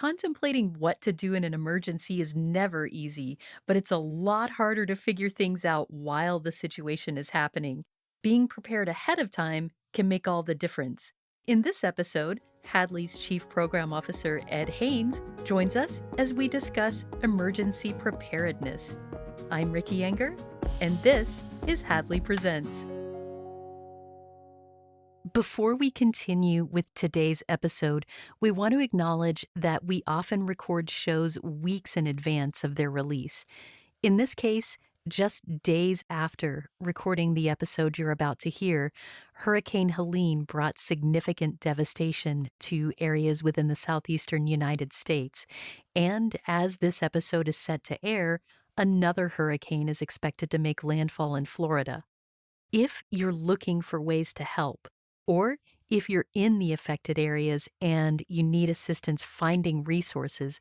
Contemplating what to do in an emergency is never easy, but it's a lot harder to figure things out while the situation is happening. Being prepared ahead of time can make all the difference. In this episode, Hadley's Chief Program Officer Ed Haynes joins us as we discuss emergency preparedness. I'm Ricky Enger, and this is Hadley Presents. Before we continue with today's episode, we want to acknowledge that we often record shows weeks in advance of their release. In this case, just days after recording the episode you're about to hear, Hurricane Helene brought significant devastation to areas within the southeastern United States. And as this episode is set to air, another hurricane is expected to make landfall in Florida. If you're looking for ways to help, or if you're in the affected areas and you need assistance finding resources,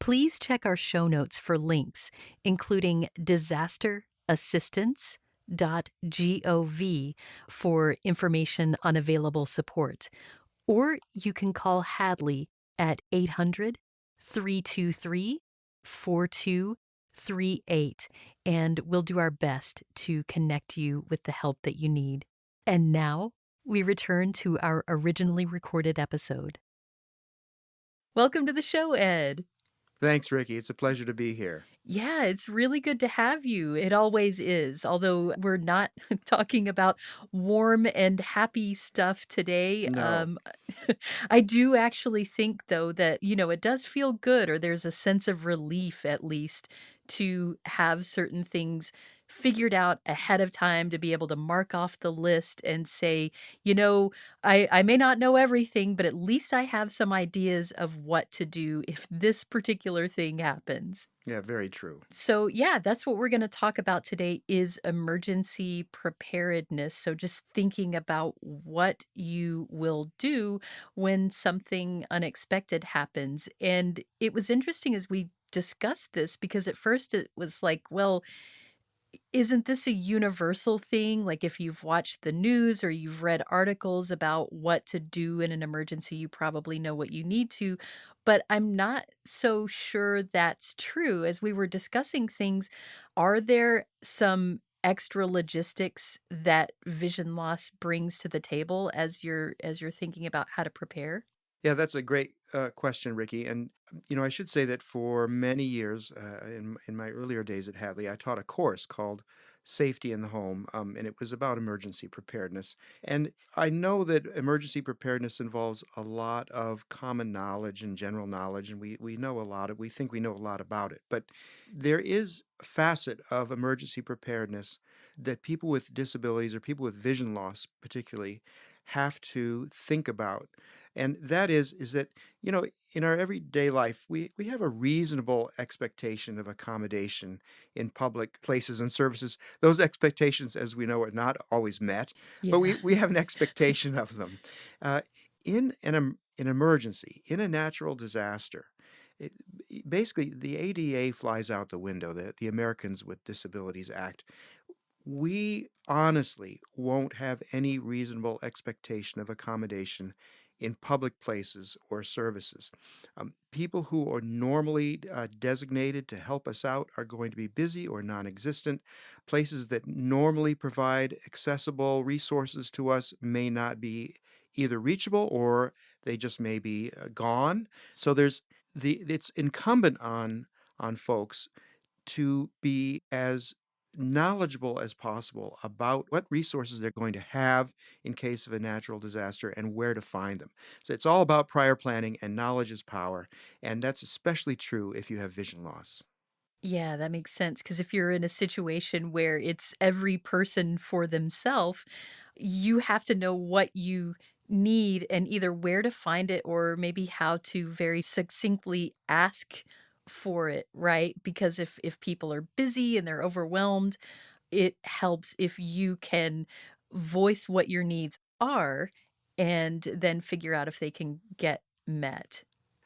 please check our show notes for links, including disasterassistance.gov for information on available support. Or you can call Hadley at 800-323-4238, and we'll do our best to connect you with the help that you need. And now, we return to our originally recorded episode. Welcome to the show, Ed. Thanks, Ricky. It's a pleasure to be here. Yeah, it's really good to have you. It always is, although we're not talking about warm and happy stuff today. No. I do actually think, though, that, it does feel good, or there's a sense of relief, at least, to have certain things figured out ahead of time, to be able to mark off the list and say, I may not know everything, but at least I have some ideas of what to do if this particular thing happens. Yeah, very true. So, yeah, that's what we're going to talk about today is emergency preparedness. So just thinking about what you will do when something unexpected happens. And it was interesting as we discussed this because at first it was like, well, isn't this a universal thing? Like if you've watched the news or you've read articles about what to do in an emergency, you probably know what you need to. But I'm not so sure that's true. As we were discussing things, are there some extra logistics that vision loss brings to the table as you're thinking about how to prepare? Yeah, that's a great question, Ricky. And I should say that for many years, in my earlier days at Hadley, I taught a course called Safety in the Home, and it was about emergency preparedness. And I know that emergency preparedness involves a lot of common knowledge and general knowledge, and we know a lot of, we think we know a lot about it. But there is a facet of emergency preparedness that people with disabilities or people with vision loss, particularly, have to think about, and that is that in our everyday life we have a reasonable expectation of accommodation in public places and services. Those expectations, as we know, are not always met, but Yeah. we have an expectation of them. uh, in an emergency, in a natural disaster, it, basically the ADA flies out the window, the Americans with Disabilities Act. We honestly won't have any reasonable expectation of accommodation in public places or services. People who are normally designated to help us out are going to be busy or non existent. Places that normally provide accessible resources to us may not be either reachable or they just may be gone. So it's incumbent on folks to be as knowledgeable as possible about what resources they're going to have in case of a natural disaster and where to find them. So it's all about prior planning, and knowledge is power. And that's especially true if you have vision loss. Yeah, that makes sense. Because if you're in a situation where it's every person for themselves, you have to know what you need and either where to find it or maybe how to very succinctly ask for it, right? Because if people are busy and they're overwhelmed, it helps if you can voice what your needs are and then figure out if they can get met.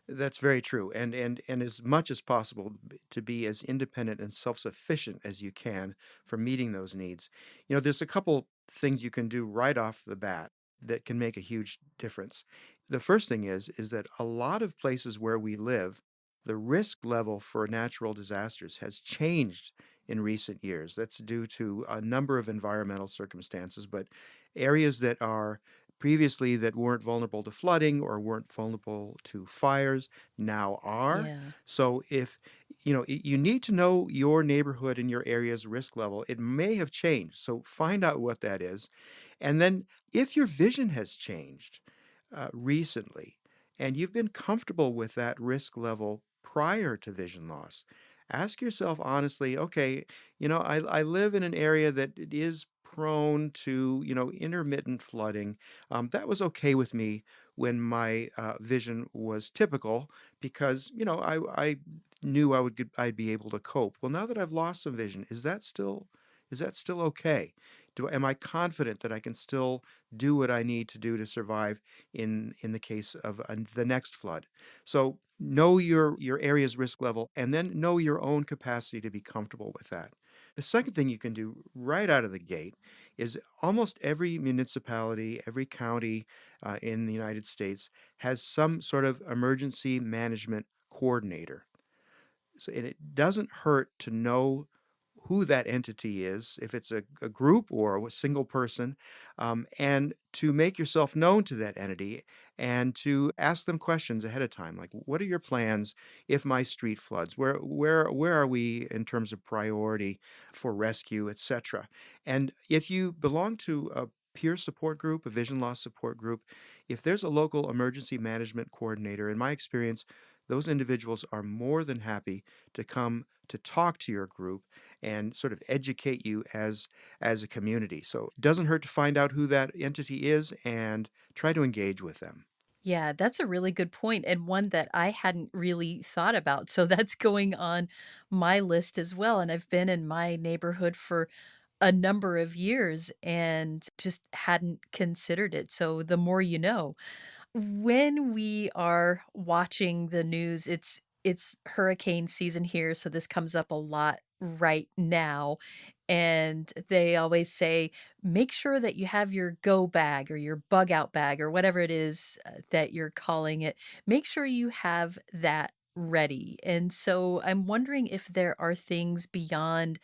That's very true. And as much as possible to be as independent and self-sufficient as you can for meeting those needs. There's a couple things you can do right off the bat. that can make a huge difference. The first thing is that a lot of places where we live, the risk level for natural disasters has changed in recent years. That's due to a number of environmental circumstances, but areas that are previously that weren't vulnerable to flooding or weren't vulnerable to fires now are. Yeah. So if you need to know your neighborhood and your area's risk level. It may have changed. So find out what that is. And then if your vision has changed recently and you've been comfortable with that risk level prior to vision loss, ask yourself honestly, okay, I live in an area that it is prone to, intermittent flooding. That was okay with me when my vision was typical because, I knew I'd be able to cope. Well, now that I've lost some vision, is that still okay? Am I confident that I can still do what I need to do to survive in the case of the next flood? So know your area's risk level, and then know your own capacity to be comfortable with that. The second thing you can do right out of the gate is almost every municipality, every county in the United States has some sort of emergency management coordinator. So, and it doesn't hurt to know who that entity is, if it's a group or a single person, and to make yourself known to that entity and to ask them questions ahead of time, like, "What are your plans if my street floods? Where are we in terms of priority for rescue, etc." And if you belong to a peer support group, a vision loss support group, if there's a local emergency management coordinator, in my experience, those individuals are more than happy to come to talk to your group and sort of educate you as a community. So it doesn't hurt to find out who that entity is and try to engage with them. Yeah, that's a really good point and one that I hadn't really thought about. So that's going on my list as well. And I've been in my neighborhood for a number of years and just hadn't considered it. So the more you know. When we are watching the news, it's hurricane season here, so this comes up a lot right now, and they always say, "Make sure that you have your go bag or your bug out bag," or whatever it is, that you're calling it. Make sure you have that ready, and so I'm wondering if there are things beyond,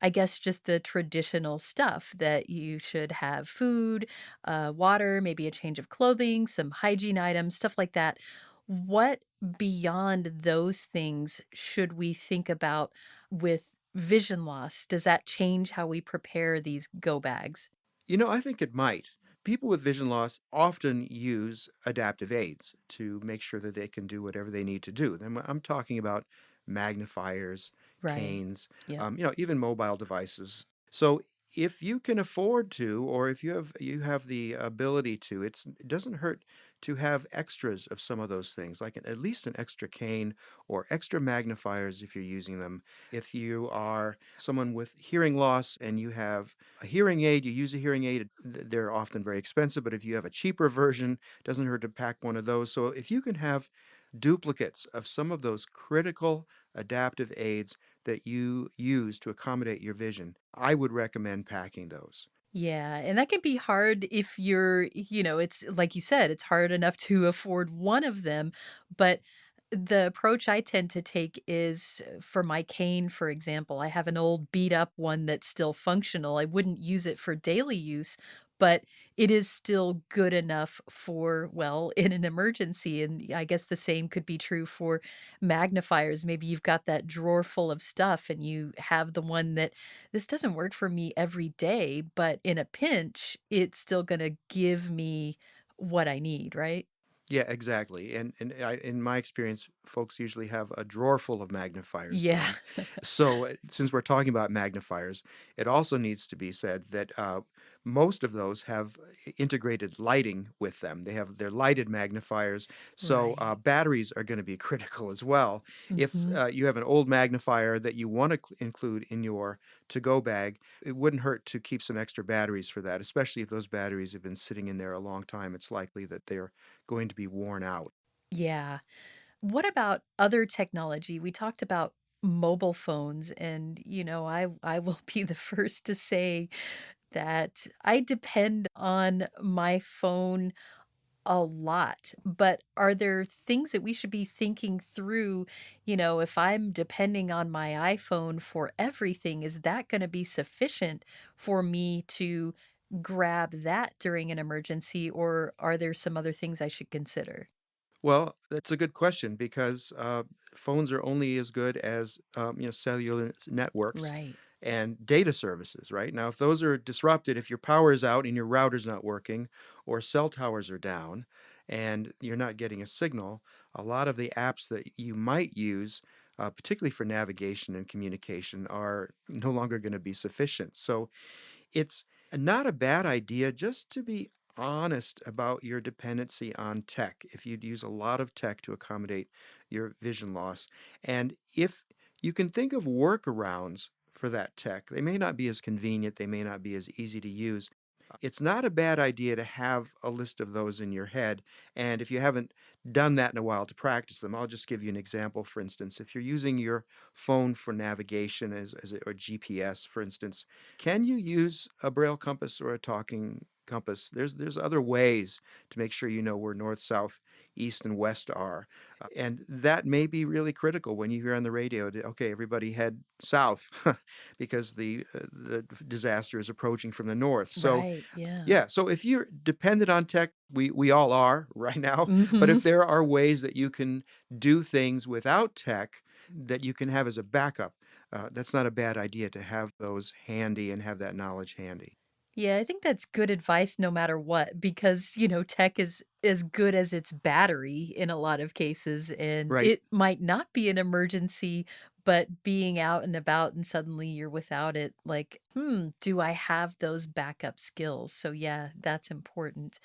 I guess, just the traditional stuff that you should have food, water, maybe a change of clothing, some hygiene items, stuff like that. What beyond those things should we think about with vision loss? Does that change how we prepare these go bags? I think it might. People with vision loss often use adaptive aids to make sure that they can do whatever they need to do. I'm talking about magnifiers, Right. canes, Yep. even mobile devices. So if you can afford to, or if you have the ability to, it doesn't hurt to have extras of some of those things, like at least an extra cane or extra magnifiers if you're using them. If you are someone with hearing loss and you have a hearing aid, you use a hearing aid, they're often very expensive, but if you have a cheaper version, it doesn't hurt to pack one of those. So if you can have duplicates of some of those critical adaptive aids that you use to accommodate your vision, I would recommend packing those. Yeah, and that can be hard if it's like you said, it's hard enough to afford one of them, but the approach I tend to take is for my cane, for example, I have an old beat up one that's still functional. I wouldn't use it for daily use, but it is still good enough for, well, in an emergency. And I guess the same could be true for magnifiers. Maybe you've got that drawer full of stuff and you have the one that this doesn't work for me every day, but in a pinch, it's still going to give me what I need, right? Yeah, exactly. And in my experience, folks usually have a drawer full of magnifiers. Yeah. So since we're talking about magnifiers, it also needs to be said that most of those have integrated lighting with them. They're lighted magnifiers, so Right. batteries are going to be critical as well. If Mhm. you have an old magnifier that you want to include in your to-go bag, it wouldn't hurt to keep some extra batteries for that, especially if those batteries have been sitting in there a long time. It's likely that they're going to be worn out. Yeah. What about other technology? We talked about mobile phones and I will be the first to say that I depend on my phone a lot, but are there things that we should be thinking through? If I'm depending on my iPhone for everything, is that going to be sufficient for me to grab that during an emergency, or are there some other things I should consider? Well, that's a good question because phones are only as good as cellular networks Right. and data services. Right now, if those are disrupted, if your power is out and your router's not working, or cell towers are down, and you're not getting a signal, a lot of the apps that you might use, particularly for navigation and communication, are no longer going to be sufficient. So it's not a bad idea just to be honest about your dependency on tech. If you'd use a lot of tech to accommodate your vision loss, and if you can think of workarounds for that tech, they may not be as convenient, they may not be as easy to use. It's not a bad idea to have a list of those in your head. And if you haven't done that in a while, to practice them. I'll just give you an example. For instance, if you're using your phone for navigation or GPS, for instance, can you use a braille compass or a talking compass? There's other ways to make sure you know where north, south, east, and west are. And that may be really critical when you hear on the radio, okay, everybody head south because the disaster is approaching from the north. So Right. Yeah. yeah, so if you're dependent on tech, we all are right now, but Hmm. if there are ways that you can do things without tech that you can have as a backup, that's not a bad idea to have those handy and have that knowledge handy. Yeah, I think that's good advice no matter what, because, tech is as good as its battery in a lot of cases, and Right. it might not be an emergency, but being out and about and suddenly you're without it, like, do I have those backup skills? So yeah, that's important.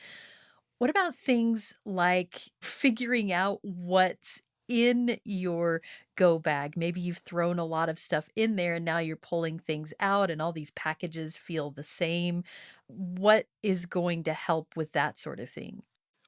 What about things like figuring out what's in your go bag? Maybe you've thrown a lot of stuff in there and now you're pulling things out and all these packages feel the same. What is going to help with that sort of thing?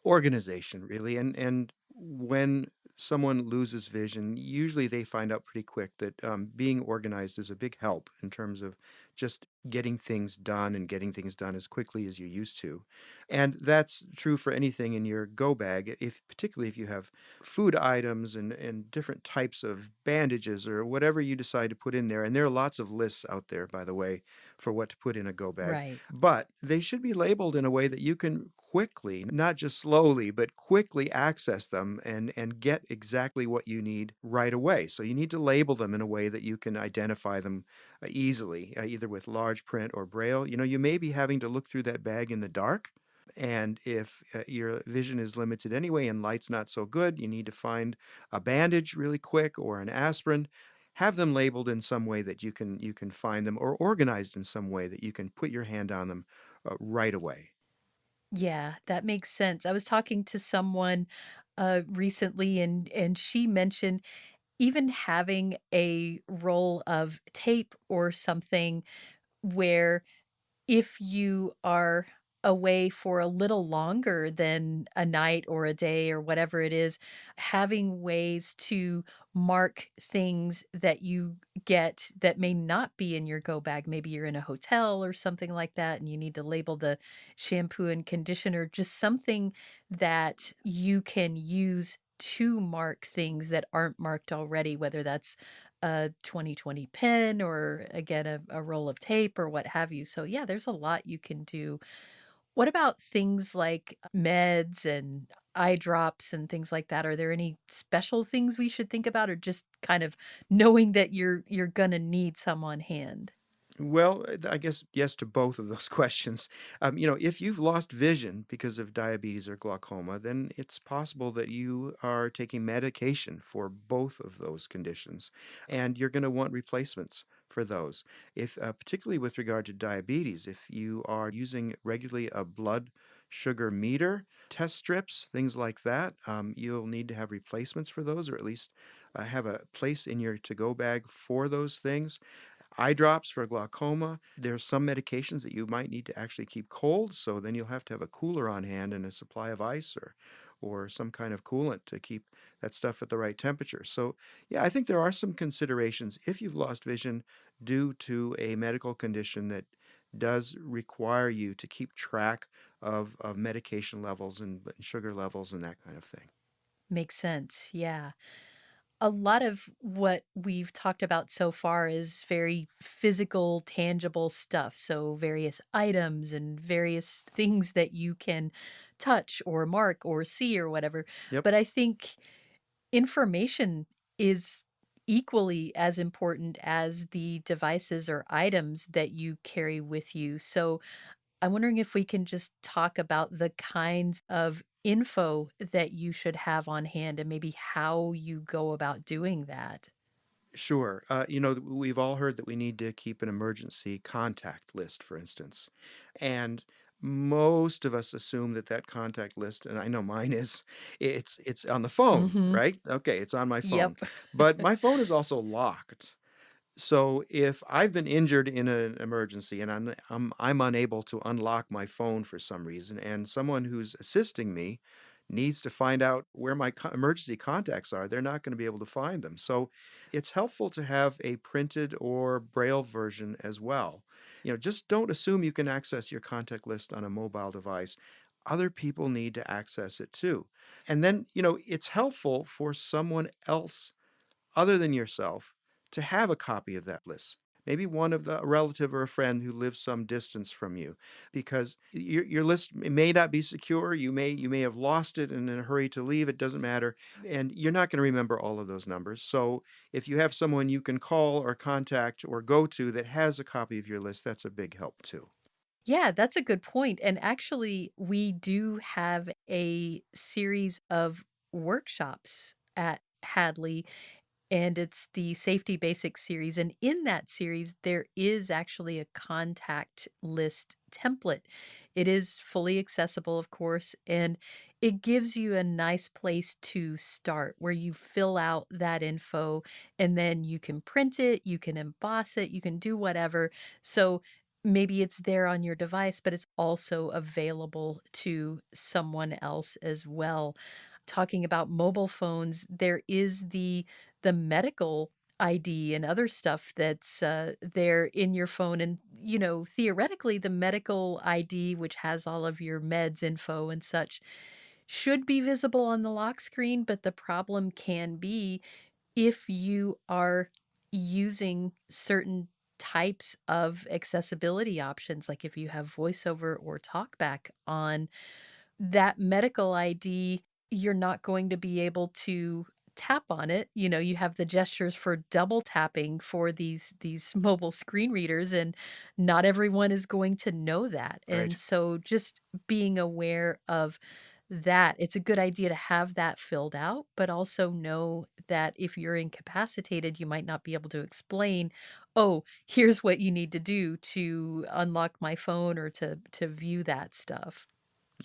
Organization, really, and when someone loses vision, usually they find out pretty quick that being organized is a big help in terms of just getting things done and getting things done as quickly as you used to. And that's true for anything in your go bag, if particularly if you have food items and different types of bandages or whatever you decide to put in there. And there are lots of lists out there, by the way, for what to put in a go bag, Right. but they should be labeled in a way that you can quickly, not just slowly, but quickly access them and get exactly what you need right away. So you need to label them in a way that you can identify them easily, either with large print or braille. You may be having to look through that bag in the dark. And if your vision is limited anyway and light's not so good, you need to find a bandage really quick or an aspirin. Have them labeled in some way that you can find them, or organized in some way that you can put your hand on them right away. Yeah, that makes sense. I was talking to someone recently and she mentioned even having a roll of tape or something where if you are away for a little longer than a night or a day or whatever it is, having ways to mark things that you get that may not be in your go bag. Maybe you're in a hotel or something like that, and you need to label the shampoo and conditioner, just something that you can use to mark things that aren't marked already, whether that's a 2020 pen or again a roll of tape or what have you. So yeah, there's a lot you can do. What about things like meds and eye drops and things like that? Are there any special things we should think about or just kind of knowing that you're going to need some on hand? Well, I guess yes to both of those questions. If you've lost vision because of diabetes or glaucoma, then it's possible that you are taking medication for both of those conditions, and you're going to want replacements for those. If, particularly with regard to diabetes, if you are using regularly a blood sugar meter, test strips, things like that, you'll need to have replacements for those, or at least have a place in your to-go bag for those things. Eye drops for glaucoma. There's some medications that you might need to actually keep cold, so then you'll have to have a cooler on hand and a supply of ice or some kind of coolant to keep that stuff at the right temperature. So, yeah, I think there are some considerations if you've lost vision due to a medical condition does require you to keep track of medication levels and sugar levels and that kind of thing. Makes sense. Yeah. A lot of what we've talked about so far is very physical, tangible stuff. So, various items and various things that you can touch or mark or see or whatever. Yep. But I think information is equally as important as the devices or items that you carry with you. So, I'm wondering if we can just talk about the kinds of info that you should have on hand and maybe how you go about doing that. Sure. We've all heard that we need to keep an emergency contact list, for instance. And most of us assume that that contact list, and I know mine is, it's on the phone, Mhm. right? Okay, it's on my phone. Yep. But my phone is also locked. So if I've been injured in an emergency and I'm unable to unlock my phone for some reason, and someone who's assisting me needs to find out where my emergency contacts are, they're not going to be able to find them. So it's helpful to have a printed or braille version as well. Just don't assume you can access your contact list on a mobile device. Other people need to access it too. And then, it's helpful for someone else other than yourself to have a copy of that list. Maybe one of a relative or a friend who lives some distance from you, because your list may not be secure. You may have lost it in a hurry to leave. It doesn't matter, and you're not going to remember all of those numbers. So if you have someone you can call or contact or go to that has a copy of your list, that's a big help too. Yeah, that's a good point. And actually, we do have a series of workshops at Hadley, and it's the Safety Basics series. And in that series, there is actually a contact list template. It is fully accessible, of course, and it gives you a nice place to start where you fill out that info and then you can print it, you can emboss it, you can do whatever. So maybe it's there on your device, but it's also available to someone else as well. Talking about mobile phones, there is the medical ID and other stuff that's, there in your phone, and, theoretically, the medical ID, which has all of your meds info and such, should be visible on the lock screen, but the problem can be if you are using certain types of accessibility options, like if you have voiceover or talkback on that medical ID, you're not going to be able to tap on it. You have the gestures for double tapping for these mobile screen readers, and not everyone is going to know that. Right. And so just being aware of that, it's a good idea to have that filled out, but also know that if you're incapacitated, you might not be able to explain, "Oh, here's what you need to do to unlock my phone or to view that stuff."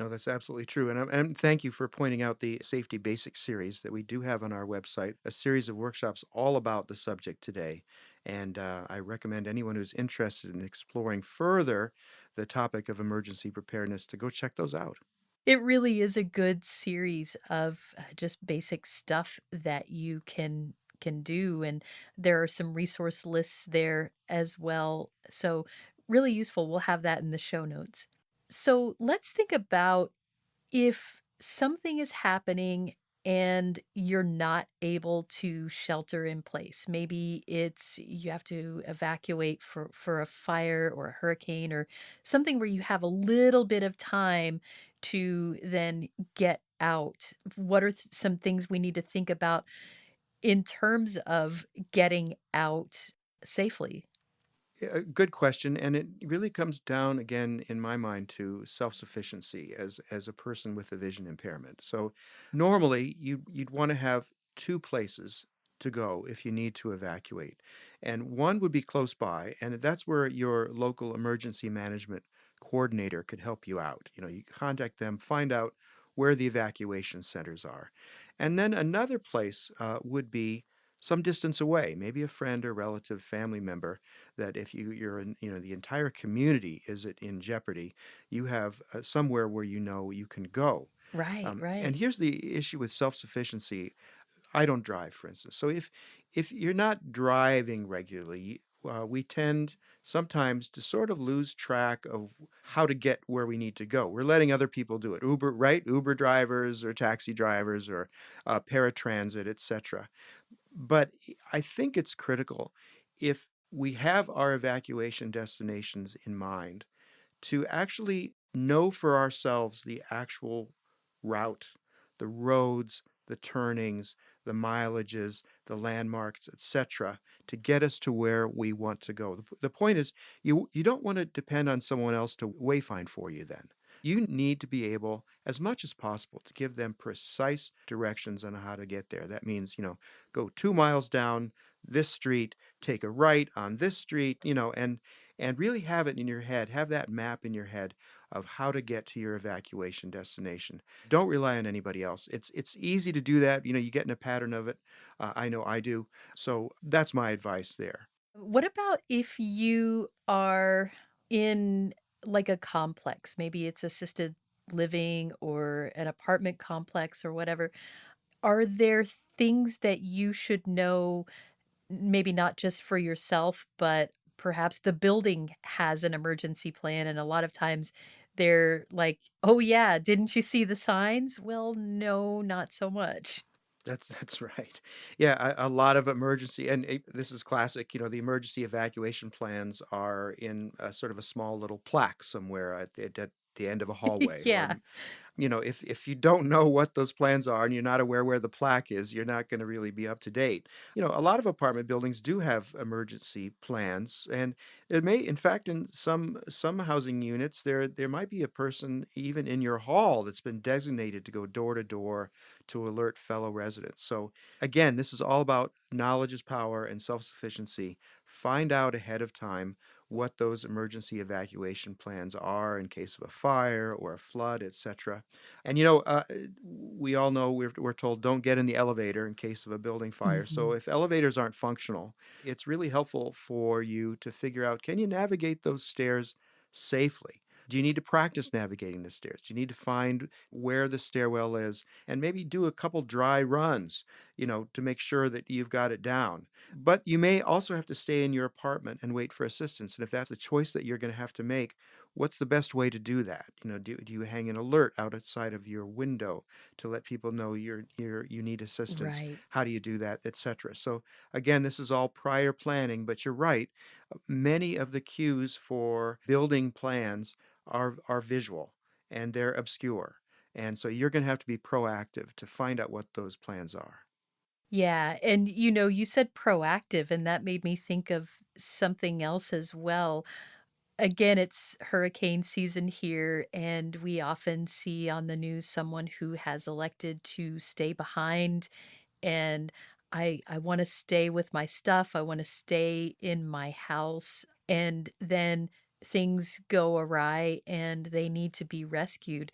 No, that's absolutely true. And thank you for pointing out the Safety Basics series that we do have on our website, a series of workshops all about the subject today. And I recommend anyone who's interested in exploring further the topic of emergency preparedness to go check those out. It really is a good series of, just basic stuff that you can do, and there are some resource lists there as well, so really useful. We'll have that in the show notes. So, let's think about if something is happening and you're not able to shelter in place. Maybe it's you have to evacuate for a fire or a hurricane or something where you have a little bit of time to then get out. What are some things we need to think about in terms of getting out safely? Yeah, good question, and it really comes down again, in my mind, to self-sufficiency as a person with a vision impairment. So, normally, you'd want to have two places to go if you need to evacuate, and one would be close by, and that's where your local emergency management coordinator could help you out. You contact them, find out where the evacuation centers are, and then another place would be some distance away, maybe a friend or relative, family member that if you're in, the entire community is it in jeopardy, you have somewhere where you can go. Right, And right. here's the issue with self-sufficiency. I don't drive, for instance. So if you're not driving regularly, we tend sometimes to sort of lose track of how to get where we need to go. We're letting other people do it. Uber, right? Uber drivers or taxi drivers or paratransit, etc. But I think it's critical if we have our evacuation destinations in mind to actually know for ourselves the actual route, the roads, the turnings, the mileages, the landmarks, etc., to get us to where we want to go. The point is, you don't want to depend on someone else to wayfind for you then. You need to be able, as much as possible, to give them precise directions on how to get there. That means, go 2 miles down this street, take a right on this street, and really have it in your head, have that map in your head of how to get to your evacuation destination. Don't rely on anybody else. It's easy to do that. You get in a pattern of it. I know I do. So that's my advice there. What about if you are in like a complex? Maybe it's assisted living or an apartment complex or whatever. Are there things that you should know, maybe not just for yourself, but perhaps the building has an emergency plan, and a lot of times they're like, "Oh yeah, didn't you see the signs?" Well, no, not so much. That's right. Yeah, a lot of emergency, and this is classic. The emergency evacuation plans are in a sort of a small little plaque somewhere at the end of a hallway, or Yeah, if you don't know what those plans are and you're not aware where the plaque is, you're not going to really be up to date. A lot of apartment buildings do have emergency plans, and it may, in fact, in some housing units, there might be a person even in your hall that's been designated to go door to door to alert fellow residents. So again, this is all about knowledge is power and self-sufficiency. Find out ahead of time what those emergency evacuation plans are in case of a fire or a flood, etc. And we all know we're told don't get in the elevator in case of a building fire. So mhm, if elevators aren't functional, it's really helpful for you to figure out, can you navigate those stairs safely? Do you need to practice navigating the stairs? Do you need to find where the stairwell is and maybe do a couple dry runs, to make sure that you've got it down? But you may also have to stay in your apartment and wait for assistance. And if that's a choice that you're going to have to make, what's the best way to do that? Do you hang an alert outside of your window to let people know you need assistance? right. How do you do that, etc.? So again, this is all prior planning, but you're right. Many of the cues for building plans are visual and they're obscure. And so you're going to have to be proactive to find out what those plans are. Yeah, and you said proactive, and that made me think of something else as well. Again, it's hurricane season here, and we often see on the news someone who has elected to stay behind, and I wanna stay with my stuff, I wanna stay in my house, and then things go awry and they need to be rescued.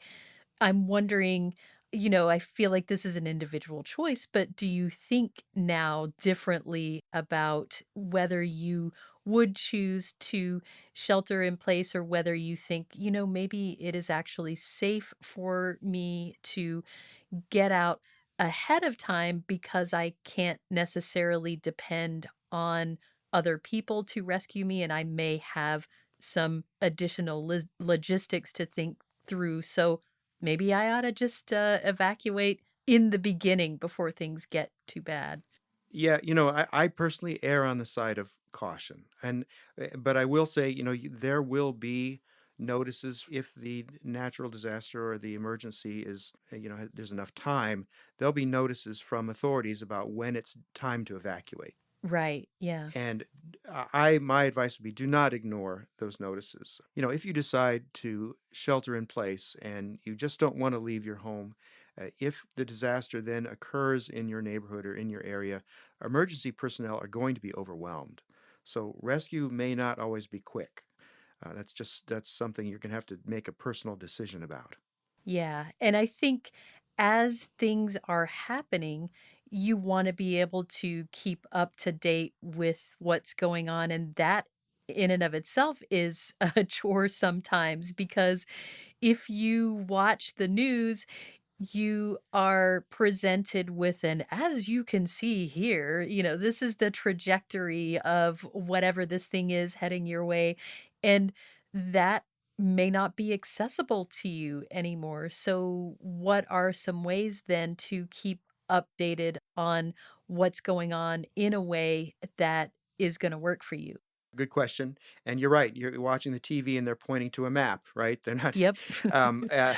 I'm wondering, I feel like this is an individual choice, but do you think now differently about whether you would choose to shelter in place, or whether you think, maybe it is actually safe for me to get out ahead of time because I can't necessarily depend on other people to rescue me, and I may have some additional logistics to think through. So maybe I ought to just evacuate in the beginning before things get too bad. Yeah, I personally err on the side of caution, but I will say, there will be notices if the natural disaster or the emergency is, there's enough time. There'll be notices from authorities about when it's time to evacuate. Right. Yeah. And my advice would be do not ignore those notices. If you decide to shelter in place and you just don't want to leave your home, if the disaster then occurs in your neighborhood or in your area, emergency personnel are going to be overwhelmed. So rescue may not always be quick. That's something you're going to have to make a personal decision about. Yeah, and I think as things are happening, you wanna be able to keep up to date with what's going on, and that in and of itself is a chore sometimes, because if you watch the news, you are presented with an, as you can see here, this is the trajectory of whatever this thing is heading your way. And that may not be accessible to you anymore. So, what are some ways then to keep updated on what's going on in a way that is going to work for you? Good question. And you're right. You're watching the TV and they're pointing to a map, right? They're not. Yep. Um, uh,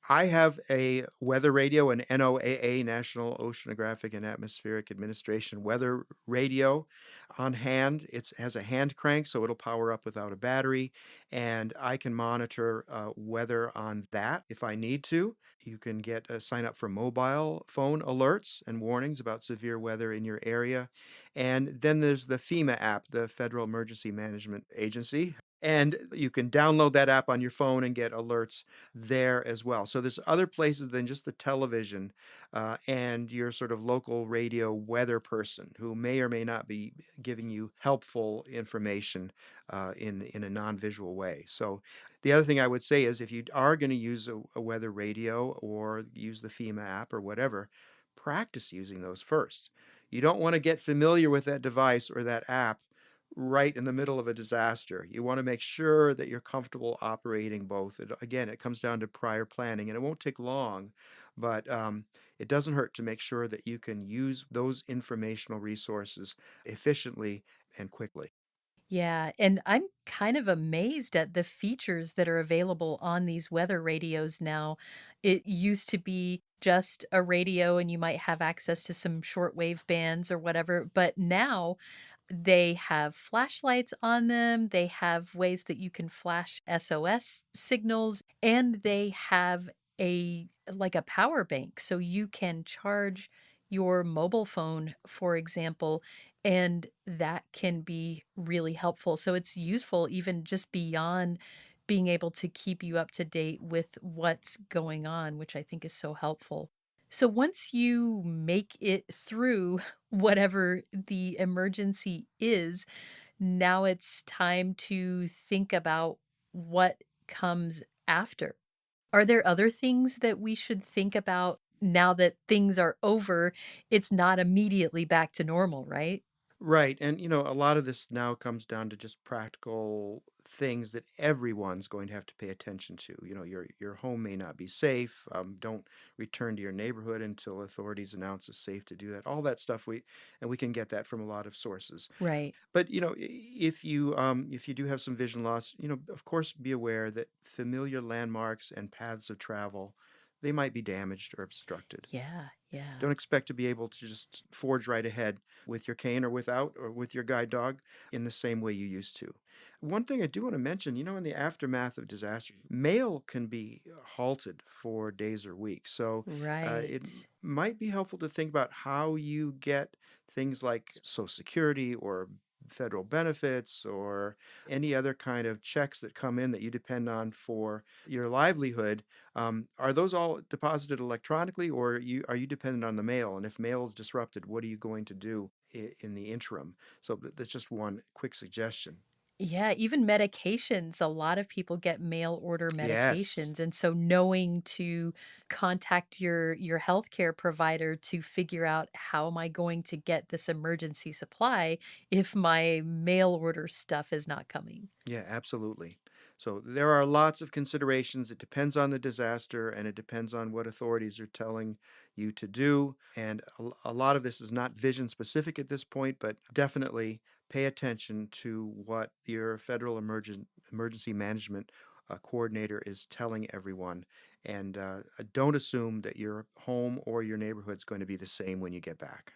I have a weather radio, an NOAA, National Oceanographic and Atmospheric Administration weather radio on hand. It has a hand crank, so it'll power up without a battery, and I can monitor weather on that if I need to. You can get sign up for mobile phone alerts and warnings about severe weather in your area. And then there's the FEMA app, the Federal Emergency Management Agency. And you can download that app on your phone and get alerts there as well. So there's other places than just the television and your sort of local radio weather person who may or may not be giving you helpful information in a non-visual way. So the other thing I would say is if you are going to use a weather radio or use the FEMA app or whatever, practice using those first. You don't want to get familiar with that device or that app right in the middle of a disaster. You want to make sure that you're comfortable operating both. Again, it comes down to prior planning, and it won't take long, but it doesn't hurt to make sure that you can use those informational resources efficiently and quickly. Yeah, and I'm kind of amazed at the features that are available on these weather radios now. It used to be just a radio and you might have access to some shortwave bands or whatever, but now they have flashlights on them, they have ways that you can flash SOS signals, and they have a power bank so you can charge your mobile phone, for example, and that can be really helpful. So it's useful even just beyond being able to keep you up to date with what's going on, which I think is so helpful. So once you make it through whatever the emergency is, now it's time to think about what comes after. Are there other things that we should think about now that things are over? It's not immediately back to normal, right? Right. And, a lot of this now comes down to just practical things that everyone's going to have to pay attention to. Your home may not be safe. Don't return to your neighborhood until authorities announce it's safe to do that. All that stuff we can get that from a lot of sources. Right. But, if you do have some vision loss, of course, be aware that familiar landmarks and paths of travel, they might be damaged or obstructed. Yeah, yeah. Don't expect to be able to just forge right ahead with your cane or without, or with your guide dog in the same way you used to. One thing I do want to mention, in the aftermath of disaster, mail can be halted for days or weeks. So it Right. might be helpful to think about how you get things like Social Security or federal benefits or any other kind of checks that come in that you depend on for your livelihood. Are those all deposited electronically, or are you dependent on the mail? And if mail is disrupted, what are you going to do in the interim? So that's just one quick suggestion. Yeah, even medications, a lot of people get mail order Yes. medications, and so knowing to contact your healthcare provider to figure out how am I going to get this emergency supply if my mail order stuff is not coming. Yeah, absolutely. So there are lots of considerations. It depends on the disaster and it depends on what authorities are telling you to do. And a lot of this is not vision specific at this point, but definitely pay attention to what your federal emergency management coordinator is telling everyone. And don't assume that your home or your neighborhood is going to be the same when you get back.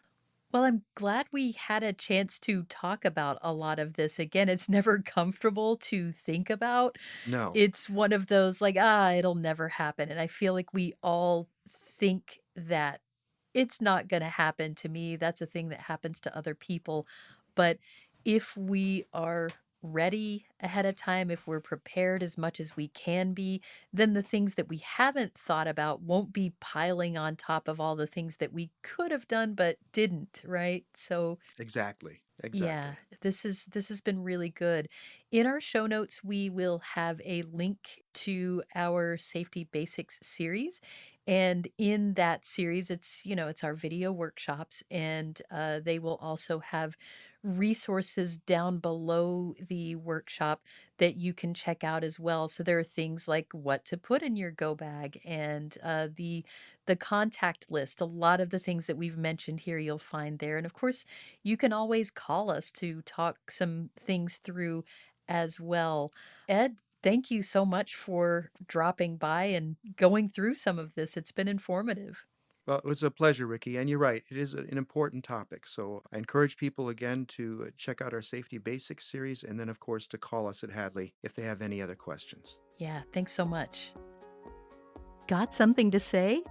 Well, I'm glad we had a chance to talk about a lot of this. Again, it's never comfortable to think about. No, It's one of those like, it'll never happen. And I feel like we all think that it's not going to happen to me. That's a thing that happens to other people. But if we are ready ahead of time, if we're prepared as much as we can be, then the things that we haven't thought about won't be piling on top of all the things that we could have done but didn't, right? So, exactly. yeah, Exactly. this has been really good. In our show notes, we will have a link to our Safety Basics series, And in that series, it's our video workshops, and they will also have resources down below the workshop that you can check out as well. So there are things like what to put in your go bag and the contact list. A lot of the things that we've mentioned here you'll find there. And of course, you can always call us to talk some things through as well. Ed, thank you so much for dropping by and going through some of this. It's been informative. Well, it was a pleasure, Ricky, and you're right. It is an important topic. So I encourage people again to check out our Safety Basics series and then, of course, to call us at Hadley if they have any other questions. Yeah, thanks so much. Got something to say?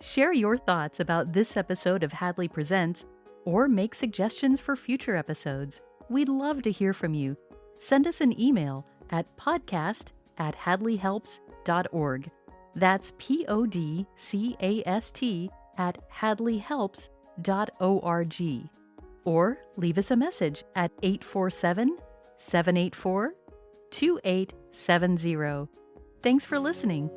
Share your thoughts about this episode of Hadley Presents or make suggestions for future episodes. We'd love to hear from you. Send us an email at podcast@hadleyhelps.org. That's podcast@hadleyhelps.org. Or leave us a message at 847-784-2870. Thanks for listening.